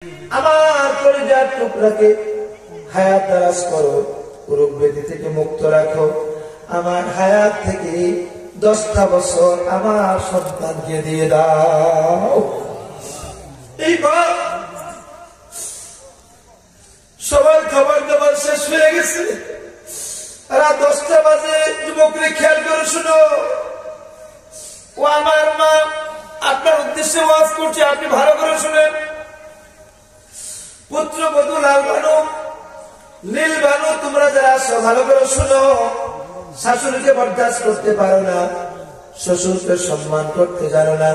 আমার কলিজার টুকরাকে হায়াত দারাজ করো, রোগ ব্যাধি থেকে মুক্ত রাখো। আমার হায়াত থেকে 10টা বছর আমার সন্তানকে দিয়ে দাও। এইবার সবার খাবার দাবার শেষ হয়ে গেছে, রাত 10টা বাজে। যুবকরে খেয়াল করে শুনো, ও আমার মা আপনার উদ্দেশ্যে ওয়াজ করছে, আপনি ভালো করে শুনেন। পুত্র বধূ লাল ভানু নীল ভানু, তোমরা যারা আসো ভালো করে শুনো। শাশুড়িকে বরদাস্ত করতে পারো না, শ্বশুরকে সম্মান করতে জানো না,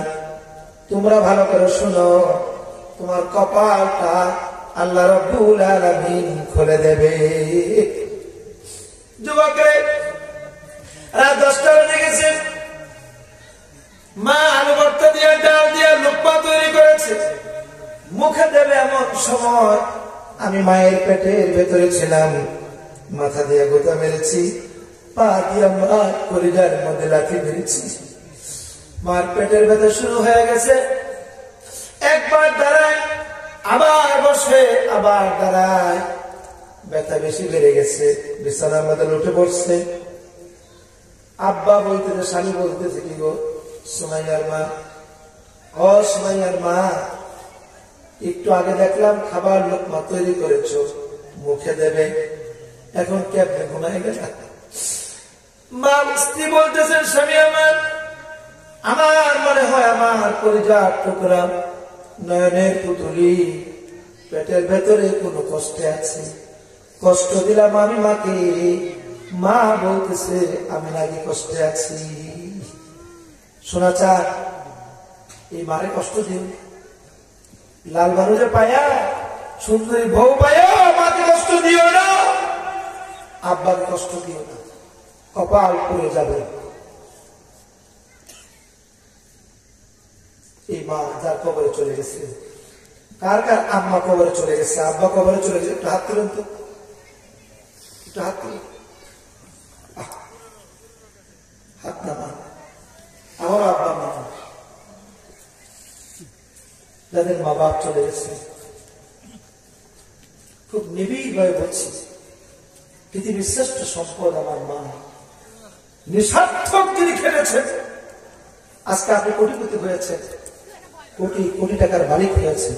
তোমরা ভালো করে শুনো। তোমার কপালটা আল্লাহ রাব্বুল আলামিন খুলে দেবে। যুবকরে রাত 10টা বেজে গেছে, মা আলু ভর্তা দিয়ে ডাল দিয়ে লুপ্পা তৈরি করেছে, মুখে দেবে এমন সময় আমি মায়ের পেটের ভেতরে ছিলাম। মাথা দিয়ে গোতা মেরেছি, পা দিয়ে মার কলিজার মধ্যে লাথি মেরেছি। মার পেটের ভেতর শুরু হয়ে গেছে, একবার দাঁড়ায় আবার বসে আবার দাঁড়ায়, ব্যথা বেশি বেড়ে গেছে, বিছানার মধ্যে উঠে পড়ছে। আব্বা বলতেছে, স্বামী বলতেছে, কি গো সুমাইয়ার মা, ও সুমাইয়ার মা, একটু আগে দেখলাম খাবার লোকমা তৈরি করেছো, মুখে দেবে, এখন কেমনে ঘুমায় গেল? মা স্ত্রী বলতেছেন, স্বামী আমার, আমার মনে হয় আমার কলিজার টুকরা নয়নের পুতুলি পেটের ভেতরে কোনো কষ্টে আছে, কষ্ট দিলাম আমি মাকে। মা বলতেছে, আমি নাকি কষ্টে আছি। শোনা চান, এই মারে কষ্ট দিন, লাল ভানুরে পায়া, সুন্দরী বউ পায়া মাকে কষ্ট দিও না, আব্বাকে কষ্ট দিও না, কপাল পুড়ে যাবে। এই মা যার কবরে চলে গেছে, কার কার আম্মা কবরে চলে গেছে, আব্বা কবরে চলে গেছে, একটু হাত তুলেন তো, একটু হাত তুলেন, হাত নামা। আমার আব্বা মা যাদের মা বাপ চলে গেছে, খুব নিবিড় ভাবে বলছি, পৃথিবীর শ্রেষ্ঠ সম্পদ আমার মা। নিঃস্বার্থক তিনি খেলেছেন, আজকে আপনি কোটিপতি হয়েছে, কোটি কোটি টাকার মালিক হয়েছে।